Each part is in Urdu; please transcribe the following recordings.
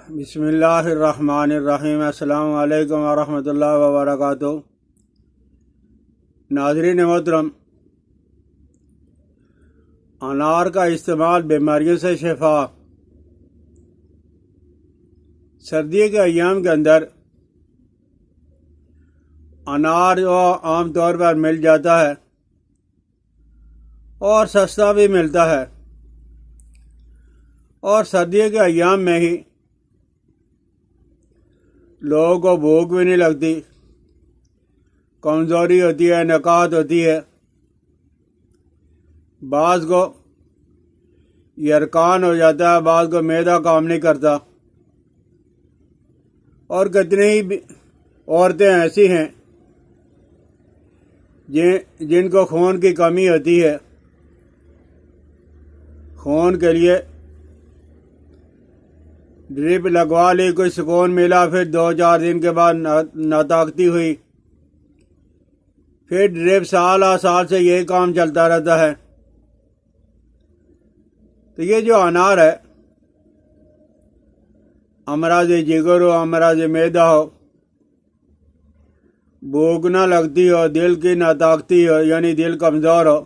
بسم اللہ الرحمن الرحیم۔ السلام علیکم ورحمۃ اللہ وبرکاتہ۔ ناظرین محترم، انار کا استعمال بیماریوں سے شفا۔ سردی کے ایام کے اندر انار جو عام طور پر مل جاتا ہے اور سستا بھی ملتا ہے، اور سردی کے ایام میں ہی لوگوں کو بھوک بھی نہیں لگتی، کمزوری ہوتی ہے، نکات ہوتی ہے، بعض کو یرقان ہو جاتا ہے، بعض کو معدہ کام نہیں کرتا، اور کتنی ہی عورتیں ایسی ہیں جن کو خون کی کمی ہوتی ہے۔ خون کے لیے ڈرپ لگوا لی، کوئی سکون ملا، پھر 2-4 دن کے بعد ناطاقتی ہوئی، پھر ڈرپ سال سے یہی کام چلتا رہتا ہے۔ تو یہ جو انار ہے، امراض جگر ہو، امراض معدہ ہو، بھوک نہ لگتی ہو، دل کی ناطاقتی ہو یعنی دل کمزور ہو،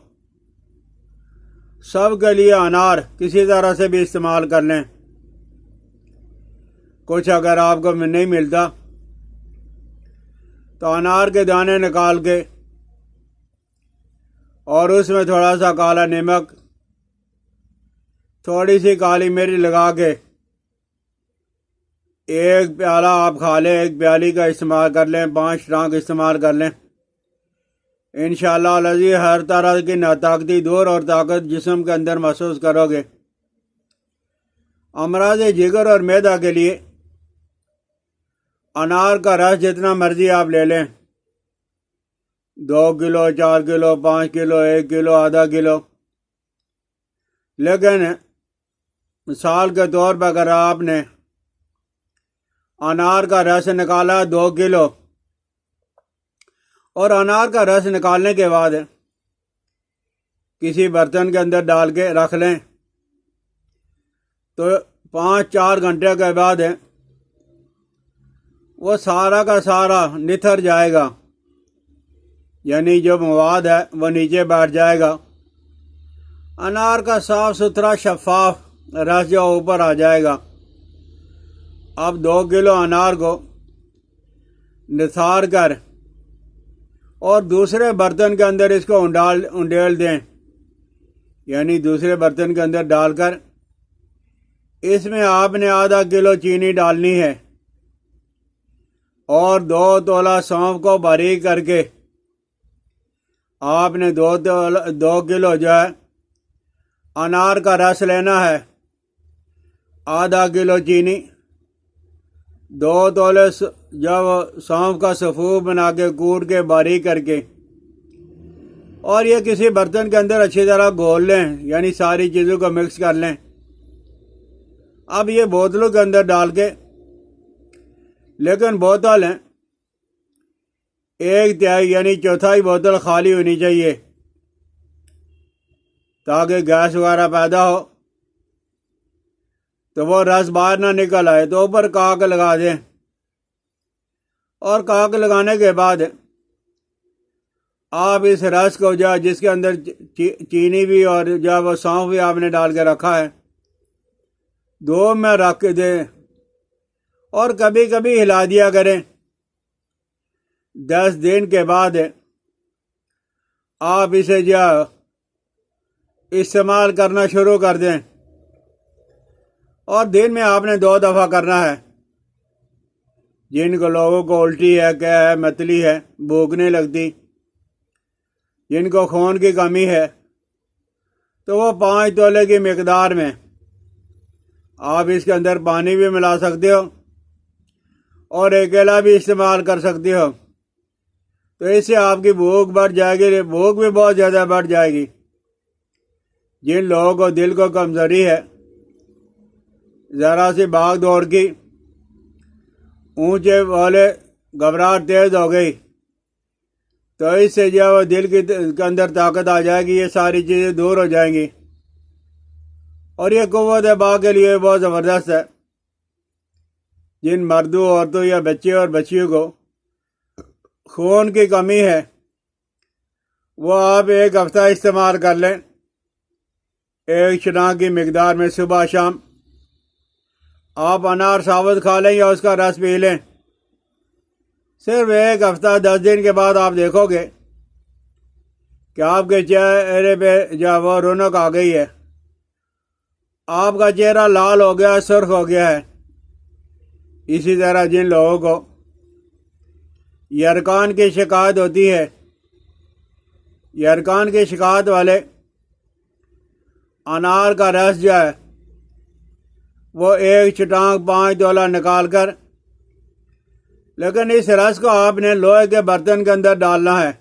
سب کے لیے انار کسی طرح سے بھی استعمال کر لیں۔ کچھ اگر آپ کو نہیں ملتا تو انار کے دانے نکال کے اور اس میں تھوڑا سا کالا نمک، تھوڑی سی کالی مرچ لگا کے ایک پیالہ آپ کھا لیں، ایک پیالی کا استعمال کر لیں، 5 ٹانک استعمال کر لیں، انشاءاللہ العزیز ہر طرح کی ناطاقتی دور اور طاقت جسم کے اندر محسوس کرو گے۔ امراض جگر اور معدہ کے لیے انار کا رس جتنا مرضی آپ لے لیں، 2 کلو، 4 کلو، 5 کلو، 1 کلو، آدھا کلو، لیکن مثال کے طور پر اگر آپ نے انار کا رس نکالا 2 کلو، اور انار کا رس نکالنے کے بعد کسی برتن کے اندر ڈال کے رکھ لیں، تو 5-4 گھنٹے کے بعد وہ سارا کا سارا نتھر جائے گا، یعنی جو مواد ہے وہ نیچے بیٹھ جائے گا، انار کا صاف ستھرا شفاف رس جو اوپر آ جائے گا۔ اب 2 کلو انار کو نثار کر اور دوسرے برتن کے اندر اس کو انڈیل دیں، یعنی دوسرے برتن کے اندر ڈال کر اس میں آپ نے آدھا کلو چینی ڈالنی ہے، اور 2 تولہ سونف کو باریک کر کے آپ نے 2 کلو جو ہے انار کا رس لینا ہے، آدھا کلو چینی، 2 تولے جب سونف کا صفوف بنا کے کوٹ کے باریک کر کے، اور یہ کسی برتن کے اندر اچھی طرح گھول لیں، یعنی ساری چیزوں کو مکس کر لیں۔ اب یہ بوتلوں کے اندر ڈال کے، لیکن بوتل 1/3 یعنی چوتھائی بوتل خالی ہونی چاہیے، تاکہ گیس وغیرہ پیدا ہو تو وہ رس باہر نہ نکل آئے۔ تو اوپر کاک لگا دیں، اور کاک لگانے کے بعد آپ اس رس کو جس کے اندر چینی بھی اور وہ سونف بھی آپ نے ڈال کے رکھا ہے، 2 میں رکھ دیں، اور کبھی کبھی ہلا دیا کریں۔ 10 دن کے بعد آپ اسے استعمال کرنا شروع کر دیں، اور دن میں آپ نے 2 دفعہ کرنا ہے۔ جن کو لوگوں کو الٹی ہے، کیا ہے، متلی ہے، بھوک نہیں لگتی، جن کو خون کی کمی ہے، تو وہ 5 تولے کی مقدار میں آپ اس کے اندر پانی بھی ملا سکتے ہو اور اکیلا بھی استعمال کر سکتے ہو، تو اس سے آپ کی بھوک بڑھ جائے گی، بھوک بھی بہت زیادہ بڑھ جائے گی۔ جن لوگوں کو دل کو کمزوری ہے، ذرا سی بھاگ دوڑ کی، اونچے والے گھبراہٹ تیز ہو گئی، تو اس سے وہ دل کے اندر طاقت آ جائے گی، یہ ساری چیزیں دور ہو جائیں گی، اور یہ قوت باغ کے لیے بہت زبردست ہے۔ جن مردوں عورتوں یا بچے اور بچیوں کو خون کی کمی ہے وہ آپ ایک ہفتہ استعمال کر لیں، ایک چناح کی مقدار میں صبح شام۔ آپ انار ثابت کھا لیں یا اس کا رس پی لیں، صرف ایک ہفتہ 10 دن کے بعد آپ دیکھو گے کہ آپ کے چہرے پہ جو وہ رونق آ گئی ہے، آپ کا چہرہ لال ہو گیا، سرخ ہو گیا ہے۔ اسی طرح جن لوگوں کو یرکان کی شکایت ہوتی ہے، یرکان کی شکایت والے انار کا رس جو ہے وہ ایک چٹانک 5 تولہ نکال کر، لیکن اس رس کو آپ نے لوہے کے برتن کے اندر ڈالنا ہے،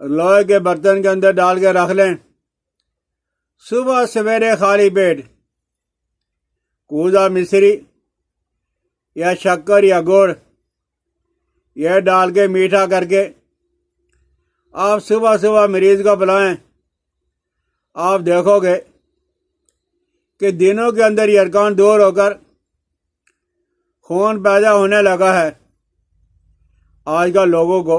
لوہے کے برتن کے اندر ڈال کے رکھ لیں۔ صبح سویرے خالی پیٹ کوزہ مصری یا شکر یا گڑ یہ ڈال کے میٹھا کر کے آپ صبح صبح مریض کو پلائیں۔ آپ دیکھو گے کہ دنوں کے اندر یرکان دور ہو کر خون پیدا ہونے لگا ہے۔ آج کل لوگوں کو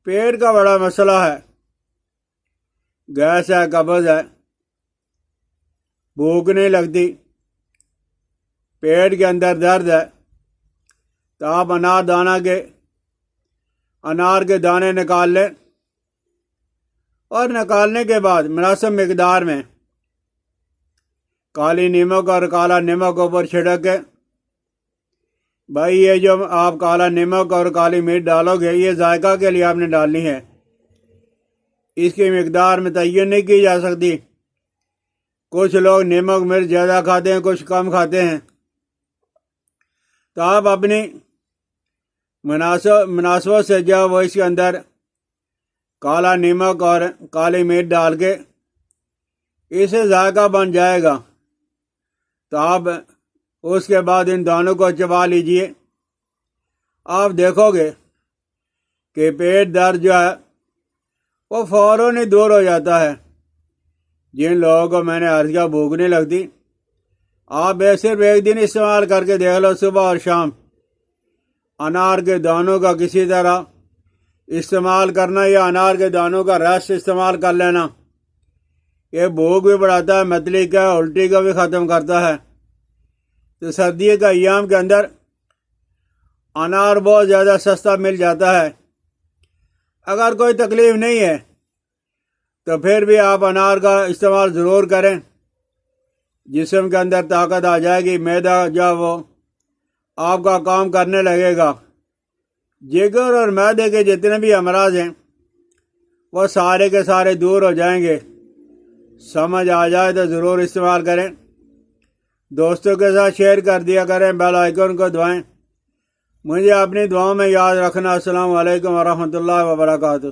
پیٹ کا بڑا مسئلہ ہے، گیس ہے، قبض ہے، بھوک نہیں لگتی، پیٹ کے اندر درد ہے، تو آپ انار کے دانے نکال لیں، اور نکالنے کے بعد مناسب مقدار میں کالی نمک اور کالا نمک اوپر چھڑک کے، بھائی یہ جو آپ کالا نمک اور کالی مرچ ڈالو گے یہ ذائقہ کے لیے آپ نے ڈالنی ہے، اس کی مقدار متعین نہیں کی جا سکتی۔ کچھ لوگ نمک مرچ زیادہ کھاتے ہیں، کچھ کم کھاتے ہیں، تو آپ اپنی مناسبت سے جو وہ اس کے اندر کالا نمک اور کالی مرچ ڈال کے اسے ذائقہ بن جائے گا، تو آپ اس کے بعد ان دانوں کو چبا لیجئے۔ آپ دیکھو گے کہ پیٹ درد جو ہے وہ فوراً ہی دور ہو جاتا ہے۔ جن لوگوں کو میں نے عرض کیا بھوک نہیں لگتی، آپ صرف ایک دن استعمال کر کے دیکھ لو، صبح اور شام انار کے دانوں کا کسی طرح استعمال کرنا یا انار کے دانوں کا رس استعمال کر لینا، یہ بھوک بھی بڑھاتا ہے، متلی کا الٹی کا بھی ختم کرتا ہے۔ تو سردی کا ایام کے اندر انار بہت زیادہ سستا مل جاتا ہے۔ اگر کوئی تکلیف نہیں ہے تو پھر بھی آپ انار کا استعمال ضرور کریں، جسم کے اندر طاقت آ جائے گی، معدہ جو وہ آپ کا کام کرنے لگے گا، جگر اور معدے کے جتنے بھی امراض ہیں وہ سارے کے سارے دور ہو جائیں گے۔ سمجھ آ جائے تو ضرور استعمال کریں، دوستوں کے ساتھ شیئر کر دیا کریں، بیل آئیکن کو دبائیں۔ مجھے اپنی دعاؤں میں یاد رکھنا۔ السلام علیکم ورحمۃ اللہ وبرکاتہ۔